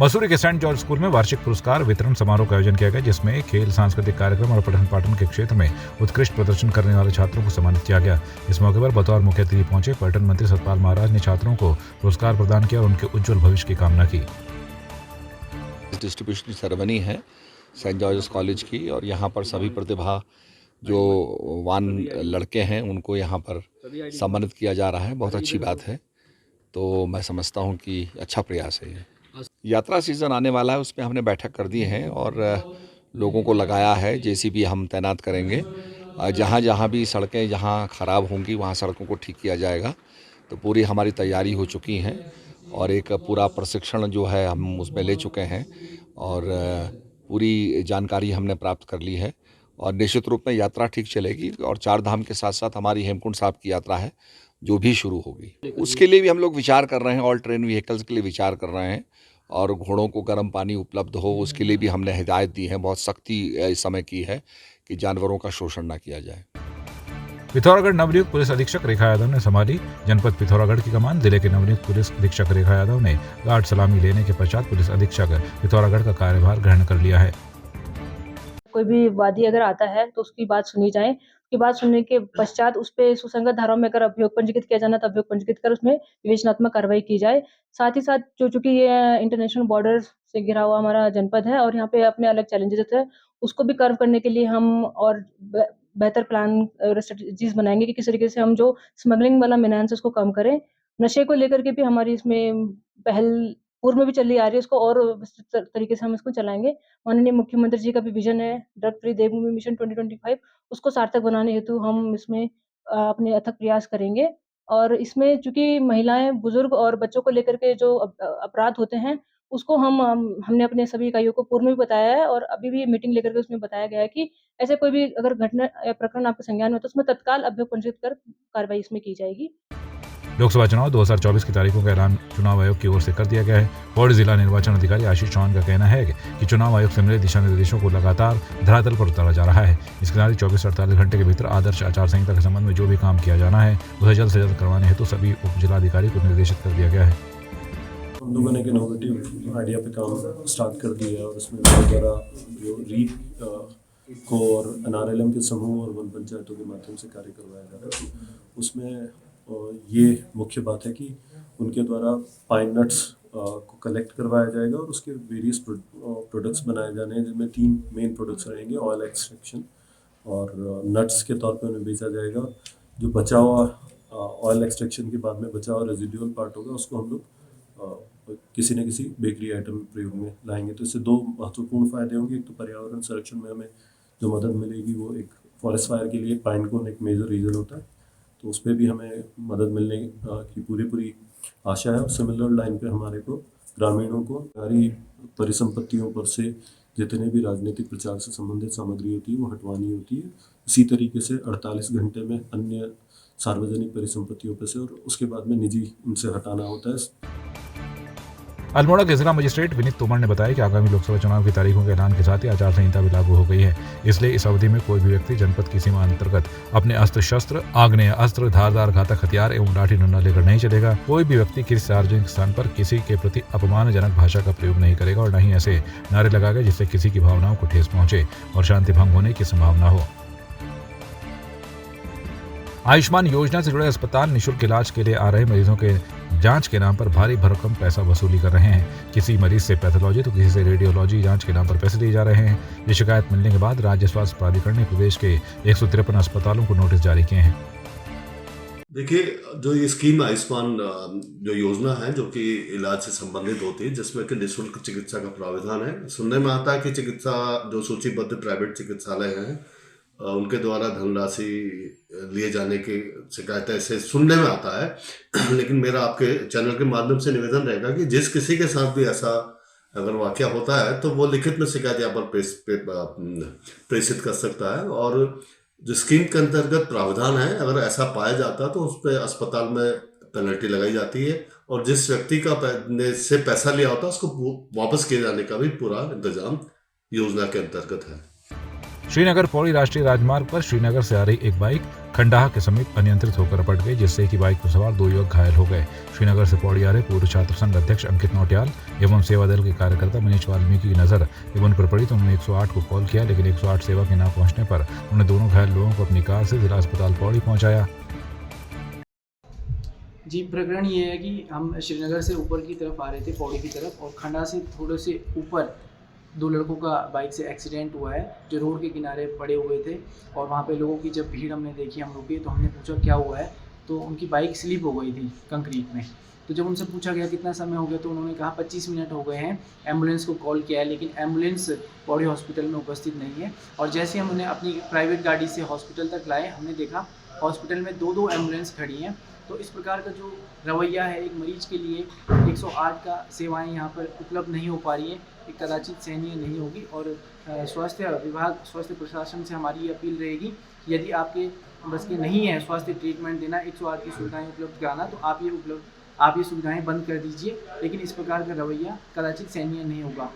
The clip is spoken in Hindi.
मसूरी के सेंट जॉर्ज स्कूल में वार्षिक पुरस्कार वितरण समारोह का आयोजन किया गया, जिसमें खेल, सांस्कृतिक कार्यक्रम और पठन पाठन के क्षेत्र में उत्कृष्ट प्रदर्शन करने वाले छात्रों को सम्मानित किया गया। इस मौके पर बतौर मुख्य अतिथि पहुंचे पर्यटन मंत्री सतपाल महाराज ने छात्रों को पुरस्कार प्रदान किया और उनके उज्जवल भविष्य की कामना की। डिस्ट्रीब्यूशन सेरेमनी है सेंट जॉर्ज कॉलेज की, और यहाँ पर सभी प्रतिभा जो वान लड़के हैं उनको यहाँ पर सम्मानित किया जा रहा है। बहुत अच्छी बात है, तो मैं समझता हूँ कि अच्छा प्रयास है ये। यात्रा सीज़न आने वाला है, उसमें हमने बैठक कर दी है और लोगों को लगाया है। जेसीबी हम तैनात करेंगे। जहाँ जहाँ भी सड़कें जहाँ ख़राब होंगी वहाँ सड़कों को ठीक किया जाएगा। तो पूरी हमारी तैयारी हो चुकी है और एक पूरा प्रशिक्षण जो है हम उसमें ले चुके हैं और पूरी जानकारी हमने प्राप्त कर ली है और निश्चित रूप में यात्रा ठीक चलेगी। और चार धाम के साथ साथ हमारी हेमकुंड साहब की यात्रा है जो भी शुरू होगी, उसके लिए भी हम लोग विचार कर रहे हैं। ऑल ट्रेन व्हीकल्स के लिए विचार कर रहे हैं और घोड़ों को गर्म पानी उपलब्ध हो उसके लिए भी हमने हिदायत दी है। बहुत सख्ती इस समय की है कि जानवरों का शोषण ना किया जाए। पिथौरागढ़ नवनियुक्त पुलिस अधीक्षक रेखा यादव ने संभाली जनपद पिथौरागढ़ की कमान। जिले के नवनियुक्त पुलिस अधीक्षक रेखा यादव ने गार्ड सलामी लेने के पश्चात पुलिस अधीक्षक पिथौरागढ़ का कार्यभार ग्रहण कर लिया है। कोई भी वादी अगर आता है तो उसकी बात सुनी जाए। उसकी बात सुनने के पश्चात उस पे सुसंगत धाराओं में अगर अभियोग पंजीकृत किया जाना तो अभियोग पंजीकृत कर उसमें विवेचनात्मक कार्रवाई की जाए। साथ ही साथ चूंकि ये इंटरनेशनल बॉर्डर से घिरा हुआ हमारा जनपद है और यहाँ पे अपने अलग चैलेंजेस है, उसको भी कर्व करने के लिए हम और बेहतर प्लान और स्ट्रेटजीज बनाएंगे कि किस तरीके से हम जो स्मगलिंग वाला मेनांस है उसको कम करें। नशे को लेकर के भी हमारी इसमें पहल पूर्व में भी चली आ रही है, उसको और विस्तृत तरीके से हम इसको चलाएंगे। माननीय मुख्यमंत्री जी का भी विजन है ड्रग फ्री देवभूमि मिशन 2025, उसको सार्थक बनाने हेतु हम इसमें अपने अथक प्रयास करेंगे। और इसमें चूंकि महिलाएं, बुजुर्ग और बच्चों को लेकर के जो अपराध होते हैं उसको हमने अपने सभी इकाइयों को पूर्व में भी बताया है और अभी भी मीटिंग लेकर के उसमें बताया गया है कि ऐसे कोई भी अगर घटना या प्रकरण आपके संज्ञान में हो तो उसमें तत्काल अभियोग पंजीकृत कर कार्रवाई इसमें की जाएगी। लोकसभा चुनाव 2024 की तारीखों का ऐलान चुनाव आयोग की ओर से कर दिया गया है। पौड़ी जिला निर्वाचन अधिकारी आशीष चौहान का कहना है कि चुनाव आयोग से मिले दिशा निर्देशों को लगातार धरातल पर उतारा जा रहा है। इसके साथ ही 24 से 48 घंटे के भीतर आदर्श आचार संहिता के संबंध में जो भी काम किया जाना है उसे जल्द से जल्द करवाने हेतु सभी उप जिलाधिकारी को निर्देशित कर दिया गया है। हम लोगों ने एक इनोवेटिव आइडिया पे काम स्टार्ट कर दिया है और उसमें द्वारा जो रीप को और एनआरएलएम के समूह और वन पंचायतों के माध्यम से कार्य करवाया जा रहा है। उसमें ये मुख्य बात है कि उनके द्वारा पाइन नट्स को कलेक्ट करवाया जाएगा और उसके वेरियस प्रोडक्ट्स बनाए जाने हैं, जिनमें 3 मेन प्रोडक्ट्स रहेंगे। ऑयल एक्सट्रैक्शन और नट्स के तौर पे उन्हें बेचा जाएगा। जो बचा हुआ ऑयल एक्सट्रैक्शन के बाद में बचा हुआ रेजिडुअल पार्ट होगा उसको हम लोग किसी न किसी बेकरी आइटम प्रयोग में लाएंगे। तो इससे 2 महत्वपूर्ण फायदे होंगे। एक तो पर्यावरण संरक्षण में हमें जो मदद मिलेगी, वो एक फॉरेस्ट फायर के लिए पाइन कोन एक मेजर रीज़न होता है, तो उस पर भी हमें मदद मिलने की पूरी आशा है। और सिमिलर लाइन पे हमारे को ग्रामीणों को हमारी परिसंपत्तियों पर से जितने भी राजनीतिक प्रचार से संबंधित सामग्री होती है वो हटवानी होती है। इसी तरीके से 48 घंटे में अन्य सार्वजनिक परिसंपत्तियों पर से और उसके बाद में निजी उनसे हटाना होता है। अल्मोड़ा के जिला मजिस्ट्रेट विनीत तोमर ने बताया कि आगामी लोकसभा चुनाव की तारीखों के ऐलान के साथ ही आचार संहिता भी लागू हो गई है। इसलिए इस अवधि में कोई भी व्यक्ति जनपद की सीमा अंतर्गत अपने अस्त्र शस्त्र, आग्नेय अस्त्र, धारदार घातक हथियार एवं लाठी डंडा लेकर नहीं चलेगा। कोई भी व्यक्ति किसी सार्वजनिक स्थान पर किसी के प्रति अपमानजनक भाषा का प्रयोग नहीं करेगा और न ही ऐसे नारे लगाएगा जिससे किसी की भावनाओं को ठेस पहुंचे और शांति भंग होने की संभावना हो। आयुष्मान योजना से जुड़े अस्पताल निःशुल्क इलाज के लिए आ रहे मरीजों के जांच के नाम पर भारी भरकम पैसा वसूली कर रहे हैं। किसी मरीज से पैथोलॉजी तो किसी से रेडियोलॉजी जांच के नाम पर पैसे लिए जा रहे हैं। ये शिकायत मिलने के बाद राज्य स्वास्थ्य प्राधिकरण ने प्रदेश के 153 अस्पतालों को नोटिस जारी किए हैं। देखिए, जो ये स्कीम आयुष्मान जो योजना है जो कि इलाज से संबंधित होती है, जिसमें कि निःशुल्क चिकित्सा का प्रावधान है। सुनने में आता है कि चिकित्सा जो सूचीबद्ध प्राइवेट चिकित्सालय हैं उनके द्वारा धनराशि लिए जाने की शिकायत ऐसे सुनने में आता है। लेकिन मेरा आपके चैनल के माध्यम से निवेदन रहेगा कि जिस किसी के साथ भी ऐसा अगर वाकया होता है तो वो लिखित में शिकायत यहाँ पर प्रेषित कर सकता है। और जो स्कीम के अंतर्गत प्रावधान है, अगर ऐसा पाया जाता है तो उस पर अस्पताल में पेनल्टी लगाई जाती है और जिस व्यक्ति का से पैसा लिया होता है उसको वापस किए जाने का भी पूरा इंतजाम योजना के अंतर्गत है। श्रीनगर पौड़ी राष्ट्रीय राजमार्ग पर श्रीनगर से आ रही एक बाइक खंडाहा के समीप अनियंत्रित होकर पलट गई, जिससे कि बाइक पर सवार 2 युवक घायल हो गए। श्रीनगर से पौड़ी आ रहे पूर्व छात्र संघ अध्यक्ष अंकित नौटियाल एवं सेवा दल के कार्यकर्ता मनीष वाल्मीकि की नजर जब उन पर पड़ी तो उन्होंने 108 को कॉल किया, लेकिन 108 सेवा के न पहुंचने पर उन्होंने दोनों घायल लोगों को अपनी कार से जिला अस्पताल पौड़ी पहुंचाया। जी, प्रकरण ये है कि हम श्रीनगर से ऊपर की तरफ आ रहे थे पौड़ी की तरफ, और खंडा से थोड़े से ऊपर 2 लड़कों का बाइक से एक्सीडेंट हुआ है जो रोड के किनारे पड़े हुए थे। और वहाँ पे लोगों की जब भीड़ हमने देखी, हम रुके तो हमने पूछा क्या हुआ है, तो उनकी बाइक स्लिप हो गई थी कंक्रीट में। तो जब उनसे पूछा गया कितना समय हो गया तो उन्होंने कहा 25 मिनट हो गए हैं, एम्बुलेंस को कॉल किया है, लेकिन एम्बुलेंस पौड़ी हॉस्पिटल में उपस्थित नहीं है। और जैसे हम उन्हें अपनी प्राइवेट गाड़ी से हॉस्पिटल तक लाए, हमने देखा हॉस्पिटल में 2-2 एम्बुलेंस खड़ी हैं। तो इस प्रकार का जो रवैया है, एक मरीज के लिए 108 का सेवाएं यहाँ पर उपलब्ध नहीं हो पा रही हैं, एक कदाचित सहनीय नहीं होगी। और स्वास्थ्य विभाग, स्वास्थ्य प्रशासन से हमारी ये अपील रहेगी, यदि आपके बस के नहीं है स्वास्थ्य ट्रीटमेंट देना, 108 की सुविधाएं उपलब्ध कराना, तो आप ये सुविधाएं बंद कर दीजिए। लेकिन इस प्रकार का रवैया कदाचित सहनीय नहीं होगा।